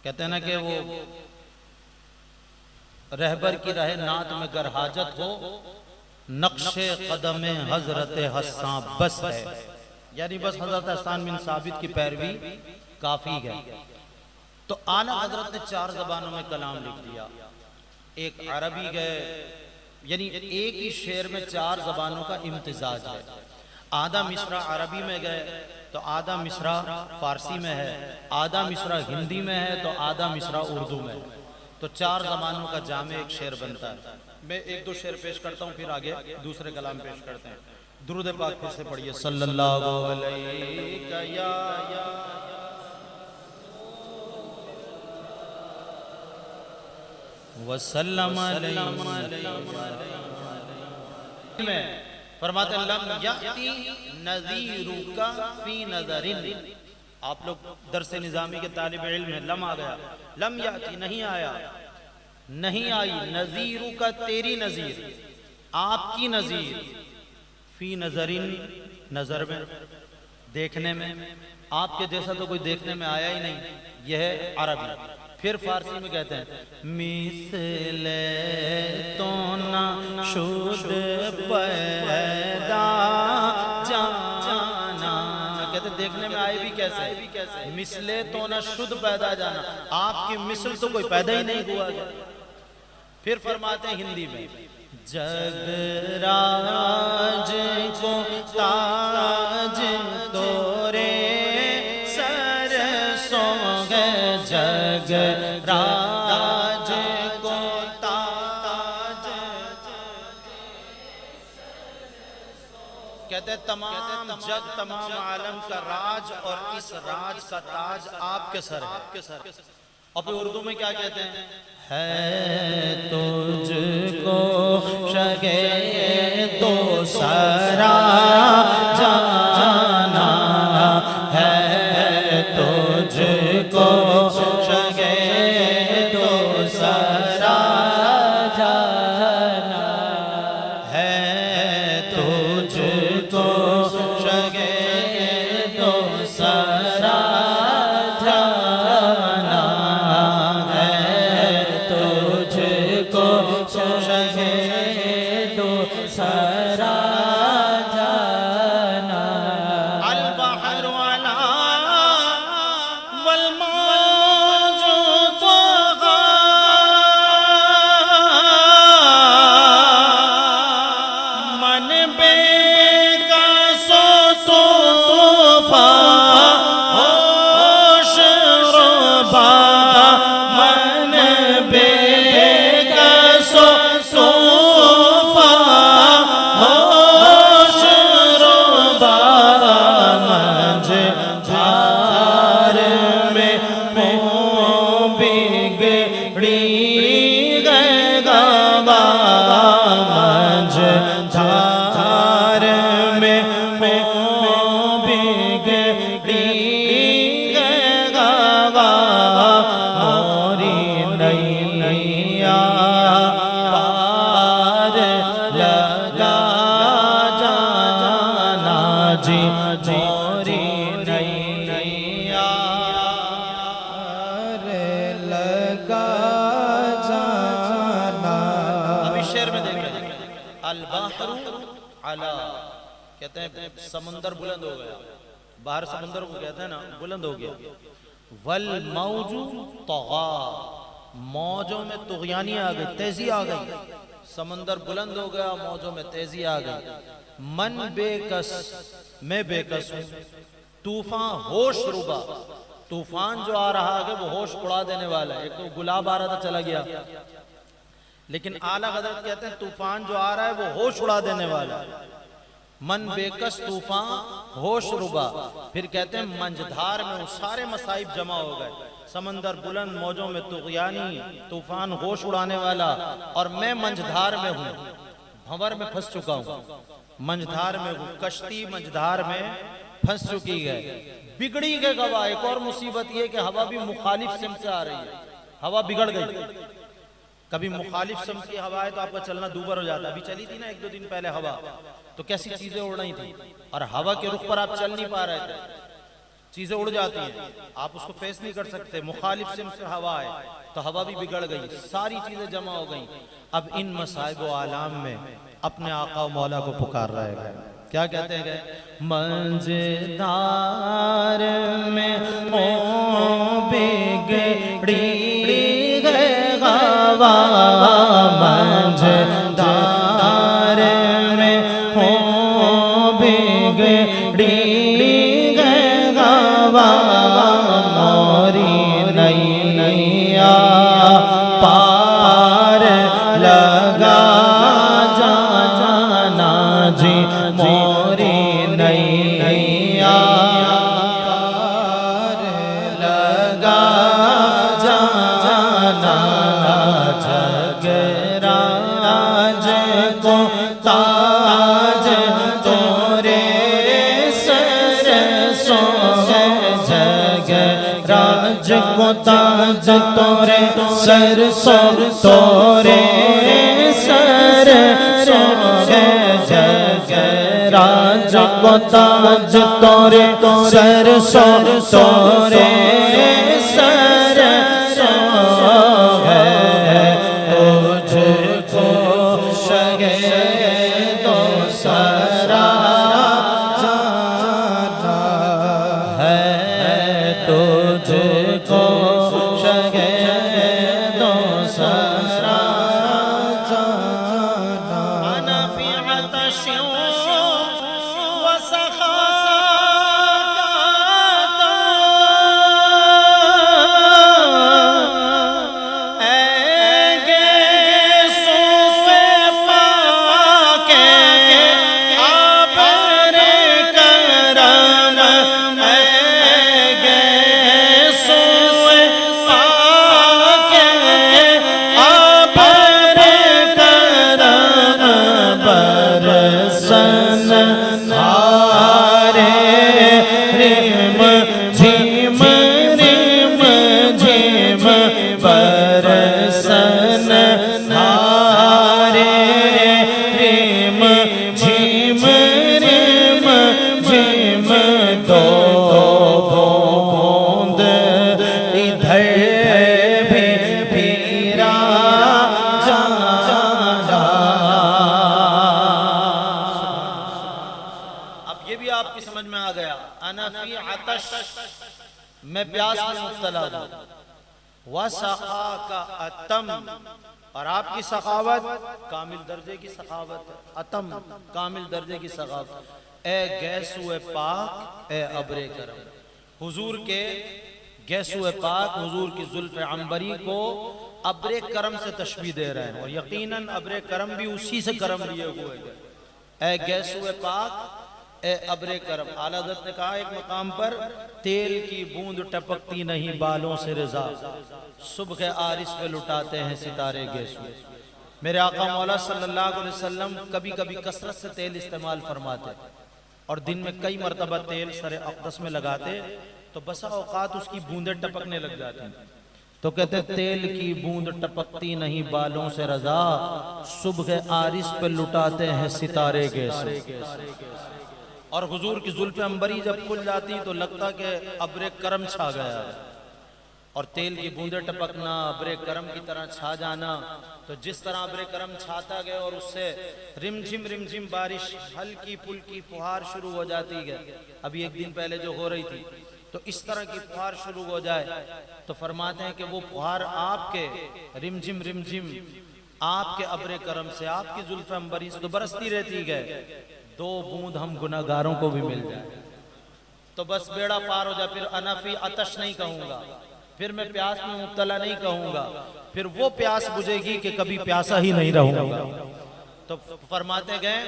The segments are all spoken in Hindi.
कहते हैं ना कि वो रहबर की रहे नात में गर हाजत हो, नक्शे कदम हजरत हस्सान बस है, यानी बस हजरत हस्सान बिन साबित की पैरवी काफी है। तो आला हजरत ने 4 ज़बानों में कलाम लिख दिया। एक अरबी गए, यानी एक ही शेर में 4 ज़बानों का इम्तिजाज है। आधा मिसरा अरबी में गए तो आधा मिसरा फारसी में है, आधा मिसरा हिंदी में है तो आधा मिसरा उर्दू में है। तो 4 ज़बानों का जामे एक शेर बनता है। मैं 1-2 शेर पेश करता हूँ, फिर आगे दूसरे कलाम पेश करते हैं। दुरूद पाक फिर से पढ़िए, सल्लल्लाहु अलैहि या वसल्लम में फरमाते लम याती नज़ीरुका फी नज़रिन। आप लोग दरसे निज़ामी के तालिब इल्म है, लम आ गया, लम याती नहीं आया, नहीं आई, नज़ीरुका तेरी नज़ीर, आपकी नज़ीर, फी नज़रिन नज़र में, देखने में, आपके जैसा तो कोई देखने में आया ही नहीं। यह है अरबी। फिर फारसी में कहते हैं मिसले तो ना शुद्ध पैदा जाना, कहते देखने में आए भी कैसे, मिसले तो ना शुद्ध पैदा जाना, आपकी मिसल तो कोई पैदा ही नहीं हुआ। फिर फरमाते हैं हिंदी में जगराज को ताज तोरे सरसों है, जगराज को ताज, कहते तमाम जग तमाम आलम का राज और इस राज का ताज आपके सर है। और फिर उर्दू में क्या कहते हैं, है तुझको शगे तो सरा जाना, है तुझको शगे तो सरा जाना, है तुझको शगे तो सरा कहते हैं समुंदर बुलंद हो गया, बाहर समुंदर को कहते हैं ना बुलंद हो गया। वल मौजू तगा, मौजों में तुगयानी आ गई, तेजी आ गई, समुंदर बुलंद हो गया, मौजों में तेजी आ गई। मन बेकस, मैं बेकस हूँ, तूफान होश रुबा, तूफान जो आ रहा है वो होश उड़ा देने वाला है। एक तो गुलाब आ रहा था चला गया, लेकिन आला हजरत कहते हैं तूफान जो आ रहा है वो होश उड़ा देने वाला है। मन बेकस तूफान होश रुबा, फिर कहते हैं मंझधार में सारे मसाइब जमा हो गए, समंदर बुलंद, मौजों में तुगयानी, तूफान होश उड़ाने वाला, और मैं मंझधार में हूँ, भंवर में फंस चुका हूँ, मंझधार में हूँ, कश्ती मंझधार में फंस चुकी है, बिगड़ी गई हवा। एक और मुसीबत ये कि हवा भी मुखालिफ सिमत से आ रही है, हवा बिगड़ गई। कभी मुखालिफ सिमत की हवा है तो आपका चलना दूबर हो जाता है। अभी चली थी ना 1-2 दिन पहले हवा, तो कैसी चीजें उड़ रही थी, और हवा के रुख पर आप चल नहीं पा रहे थे। चीजें उड़ जाती हैं, आप उसको फेस नहीं कर सकते। मुखालिफ सिम्त से हवा है तो हवा भी बिगड़ गई, सारी चीजें जमा हो गई। अब इन मसाइब व आलाम में अपने आका व मौला को पुकार रहे हैं। क्या कहते हैं? मंजदार में हो बिगड़ी हवा, मंजदार में हो बिगड़ी मोरी नैया पार लगा जाना जी, मोरी नैया पार लगा जाना। जगराज को ताज तोरे सरसों, जगराज को ताज तोरे सरसों, तोरे सरसों, जगराज को ताज तोरे सरसों, तोरे सरसों है। तुझको शगेदो सरा है, तुझको शगेदो सरा अना फी अतशियों व सखात, ऐगे सूफे पाके आबरे करम, ऐगे सूफे पाके आबरे करम, बरसन हारे रिम झिम रिम झिम, बरसन हारे रिम झिम रिम झिम, दो बूंद इधर भी फिरा जाना। अब ये भी आपकी समझ में आ गया। अना फी अतश, मैं प्यास में मुब्तला हूं। वसखा का अतम, और आपकी सखावत कामिल दर्जे की सखावत है। अतम कामिल दर्जे की सखावत। ए गैसुए पाक, ए अब्रे करम, हुजूर के गैसुए पाक, हुजूर की जुल्फ़े अंबरी को अब्रे करम से तशबीह दे रहे हैं, और यकीनन अब्रे करम भी उसी से करम लिए हुए हैं। ए गैसुए पाक, ए अब्रे करम। आला हज़रत ने कहा एक मकाम पर, तेल की बूंद टपकती नहीं बालों से रज़ा, सुबह आरिस पे लुटाते हैं सितारे गैसू। मेरे आका मौला सल्लल्लाहु अलैहि वसल्लम कभी कभी कसरत से तेल इस्तेमाल फरमाते और दिन में कई मरतबा तेल सरे अक़दस में लगाते, तो बसा औकात उसकी बूंदें टपकने लग जाती। तो कहते तेल की बूंद टपकती नहीं बालों से रज़ा, सुबह आरिस पे लुटाते हैं सितारे गैसू। और हुजूर की जुल्फ़े अंबरी जब खुल जाती तो लगता कि अब्रे करम छा गया, और तेल की बूंदें टपकना, अब्रे करम की तरह छा जाना। तो जिस तरह अब्रे करम छाता गया और उससे रिमझिम बारिश, हल्की फुल्की फुहार शुरू हो जाती है, अभी एक दिन पहले जो हो रही थी, तो इस तरह की फुहार शुरू हो जाए तो फरमाते हैं कि वो फुहार आपके रिमझिम आपके अब्रे करम से, आपकी जुल्फ़े अंबरी से तो बरसती रहती है। दो बूंद हम गुनाहगारों को भी मिल जाए तो बस बेड़ा पार हो जाए। फिर अनफी अतश नहीं कहूंगा, फिर मैं प्यास में मुब्तला नहीं कहूंगा, फिर वो प्यास बुझेगी कि कभी प्यासा ही नहीं रहूंगा। तो फरमाते गए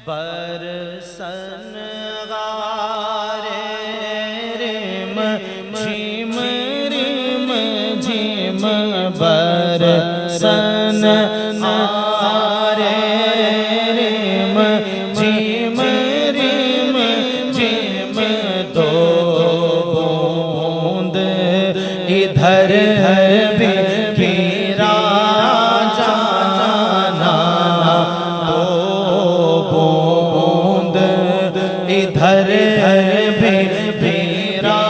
बरसन गारे रिम झिम रिम झिम, बरसन हारे रिम झिम रिम झिम, दो बूंद इधर भी फिरा जाना, दो बूंद इधर भी फिरा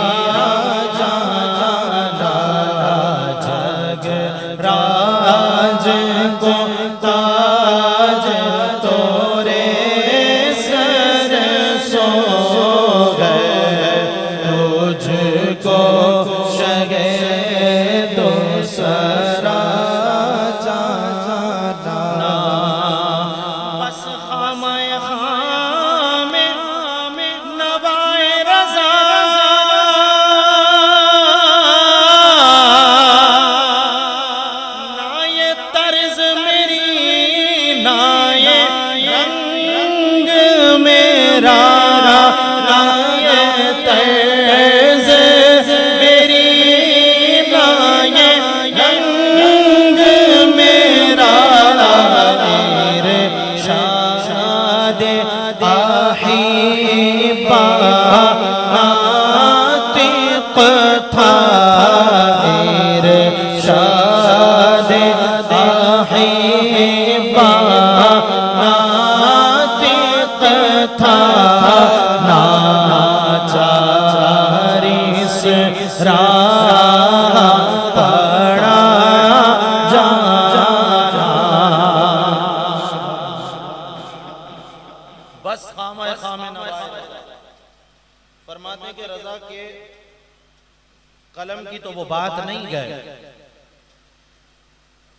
बात नहीं गए,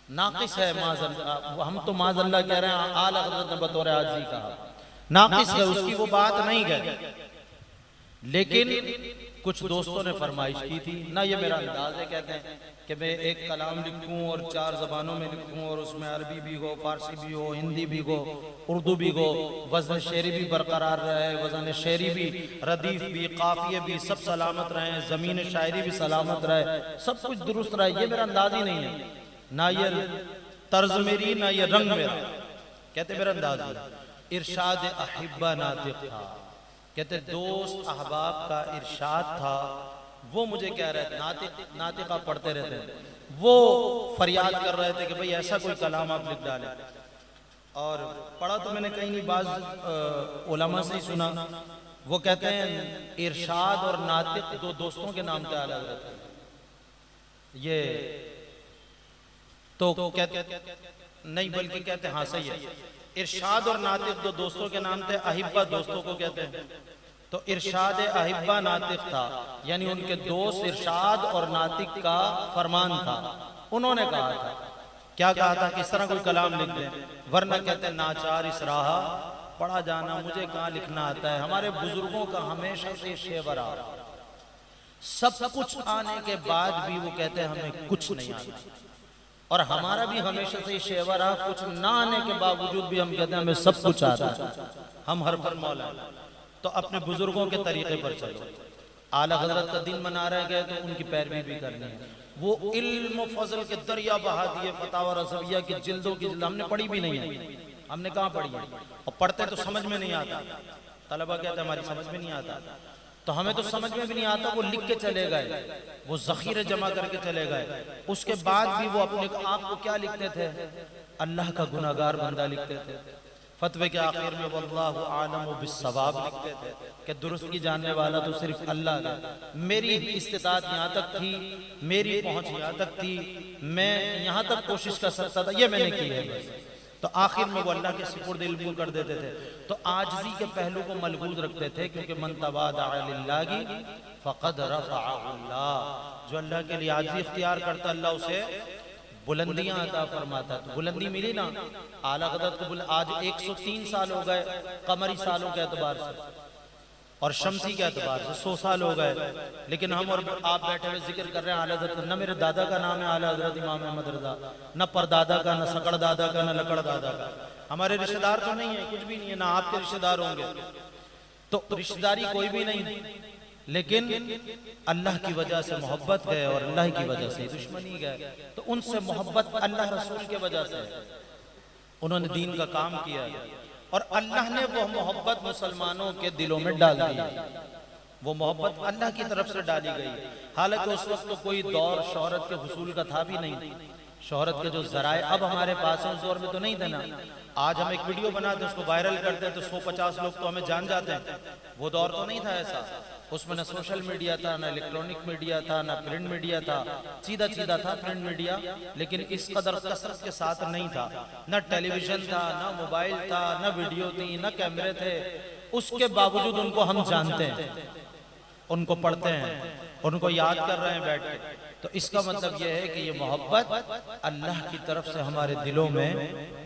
नाकिस है माज़अल्लाह, हम तो माज़अल्लाह कह रहे हैं, आला हज़रत ने बतौर आजी कहा नाकिस है, उसकी वो बात नहीं गए। लेकिन कुछ दोस्तों ने फरमाइश की थी ना, ये मेरा अंदाज है, कहते हैं कि मैं एक कलाम लिखूं और 4 ज़बानों में लिखूं और उसमें अरबी भी हो, फारसी भी हो, हिंदी भी हो, उर्दू भी हो, वज़न शेरी भी बरकरार रहे, वज़न शेरी भी, रदीफ भी, काफिये भी सब सलामत रहे, ज़मीन शायरी भी सलामत रहे, सब कुछ दुरुस्त रहे। ये मेरा अंदाज ही नहीं है, ना ये तर्ज मेरी ना ये रंग मेरा, कहते मेरा अंदाज है। इरशाद अहिब्बा नातिक था, कहते दोस्त अहबाब का इरशाद था, वो मुझे कह रहे थे, नातिका पढ़ते रहते हैं, वो फरियाद कर रहे थे कि भाई ऐसा कोई कलाम आप लिख डालें। और पढ़ा तो मैंने कहीं नहीं, बाज़ उलमा से ही सुना, वो कहते हैं इरशाद और नातिक दो दोस्तों के नाम पे अलग रहते हैं। ये तो कहते नहीं, बल्कि कहते हाँ सही है, इरशाद और नातिक दो दोस्तों के नाम थे, अहिब्बा दोस्तों को कहते हैं। तो इरशाद अहिब्बा नातिक था, यानी उनके दोस्त इरशाद और नातिक का फरमान था। उन्होंने कहा था, क्या कहा था, किस तरह कोई कलाम लिख दें, वरना कहते नाचार इस राह पढ़ा जाना, मुझे कहाँ लिखना आता है। हमारे बुजुर्गों का हमेशा से शेवरा, सब कुछ आने के बाद भी वो कहते हैं हमें कुछ नहीं आता, और हमारा भी हमेशा से शेवा रहा, कुछ ना आने के बावजूद भी हम कहते हैं हमें सब कुछ आता है, हम हर फर मौला। तो अपने बुजुर्गों के तरीके पर चलो, आला हजरत का दिन मना रहे गए तो उनकी पैरवी भी करनी है। वो इल्म फजल के दरिया बहा दिए, फतावा रज़विया की जिल्दों की जिल्द हमने पढ़ी भी नहीं है, हमने कहाँ पढ़ी है, और पढ़ते तो समझ में नहीं आता, तलबा कहते हमारी समझ में नहीं आता, तो हमें तो समझ में भी नहीं आता। वो लिख के चले गए, वो ज़ख़ीरे जमा करके चले गए, उसके बाद भी वो अपने आप को क्या लिखते थे, अल्लाह का गुनाहगार बंदा लिखते थे। फतवे के आखिर में वल्लाहु आलम बिस्सवाब लिखते थे कि दुरुस्त की जानने वाला तो सिर्फ अल्लाह है। मेरी इस्तिताअत यहाँ तक थी, मेरी पहुँच यहाँ तक थी, मैं यहाँ तक कोशिश कर सकता था, ये मैंने की है। तो आखिर में वो अल्लाह के सुपुर्द इल्म कर देते थे। तो आजिज़ी के पहलू को मलबूज रखते थे, क्योंकि मन तवादा लिल्लाहि फ़क़द रफ़अहु अल्लाह, जो अल्लाह के लिए आजिज़ी इख्तियार करता अल्लाह उसे बुलंदियां अता फरमाता। तो बुलंदी मिली ना आला हज़रत को। आज 103 साल हो गए कमरी सालों के एतबार से और शमसी के एतबार से 100 साल हो गए, लेकिन हम और आप बैठे हुए जिक्र कर रहे हैं आला हज़रत। न मेरे दादा का नाम है आला हज़रत इमाम अहमद रज़ा, न परदादा का, न सकड़ दादा का, न लकड़ दादा का। हमारे रिश्तेदार तो नहीं है, कुछ भी नहीं है, ना आपके रिश्तेदार होंगे, तो रिश्तेदारी कोई भी नहीं, लेकिन अल्लाह की वजह से मोहब्बत है और अल्लाह की वजह से दुश्मनी है। तो उनसे मोहब्बत अल्लाह रसूल के वजह से, उन्होंने दीन का काम किया और अल्लाह ने वो मोहब्बत मुसलमानों के दिलों में डाल दी। वो मोहब्बत अल्लाह की तरफ से डाली गई। हालांकि उस वक्त तो कोई दौर शोहरत के हुसूल का था भी नहीं, शोहरत के जो जराए अब हमारे पास हैं उस दौर में तो नहीं थे ना। आज हम एक वीडियो बनाते उसको वायरल करते हैं तो 150 लोग तो हमें जान जाते हैं। वो दौर तो नहीं था ऐसा, उसमें न सोशल मीडिया था, न इलेक्ट्रॉनिक मीडिया था, न प्रिंट मीडिया था। सीधा सीधा था प्रिंट मीडिया, लेकिन इस कदर कसरत के साथ नहीं था। न टेलीविजन था, न मोबाइल था, न वीडियो थी, न कैमरे थे। उसके बावजूद उनको हम जानते हैं, उनको पढ़ते हैं, उनको याद कर रहे हैं बैठ के। तो इसका मतलब यह है कि ये मोहब्बत अल्लाह की तरफ से हमारे दिलों में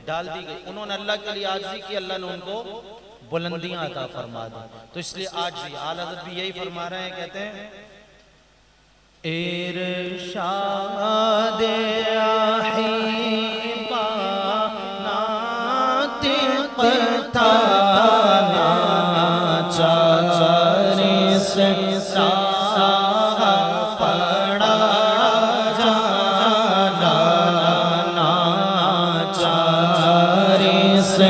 डाल दी गई। उन्होंने अल्लाह के लिए आजिज़ी की, अल्लाह ने उनको बुलंदियां अता फरमा दी। तो इसलिए आज भी आला हज़रत भी यही फरमा रहे हैं, कहते हैं इरशाद अहिब्बा नातिक़ था नाचारे से पढ़ा जाना नाचारे से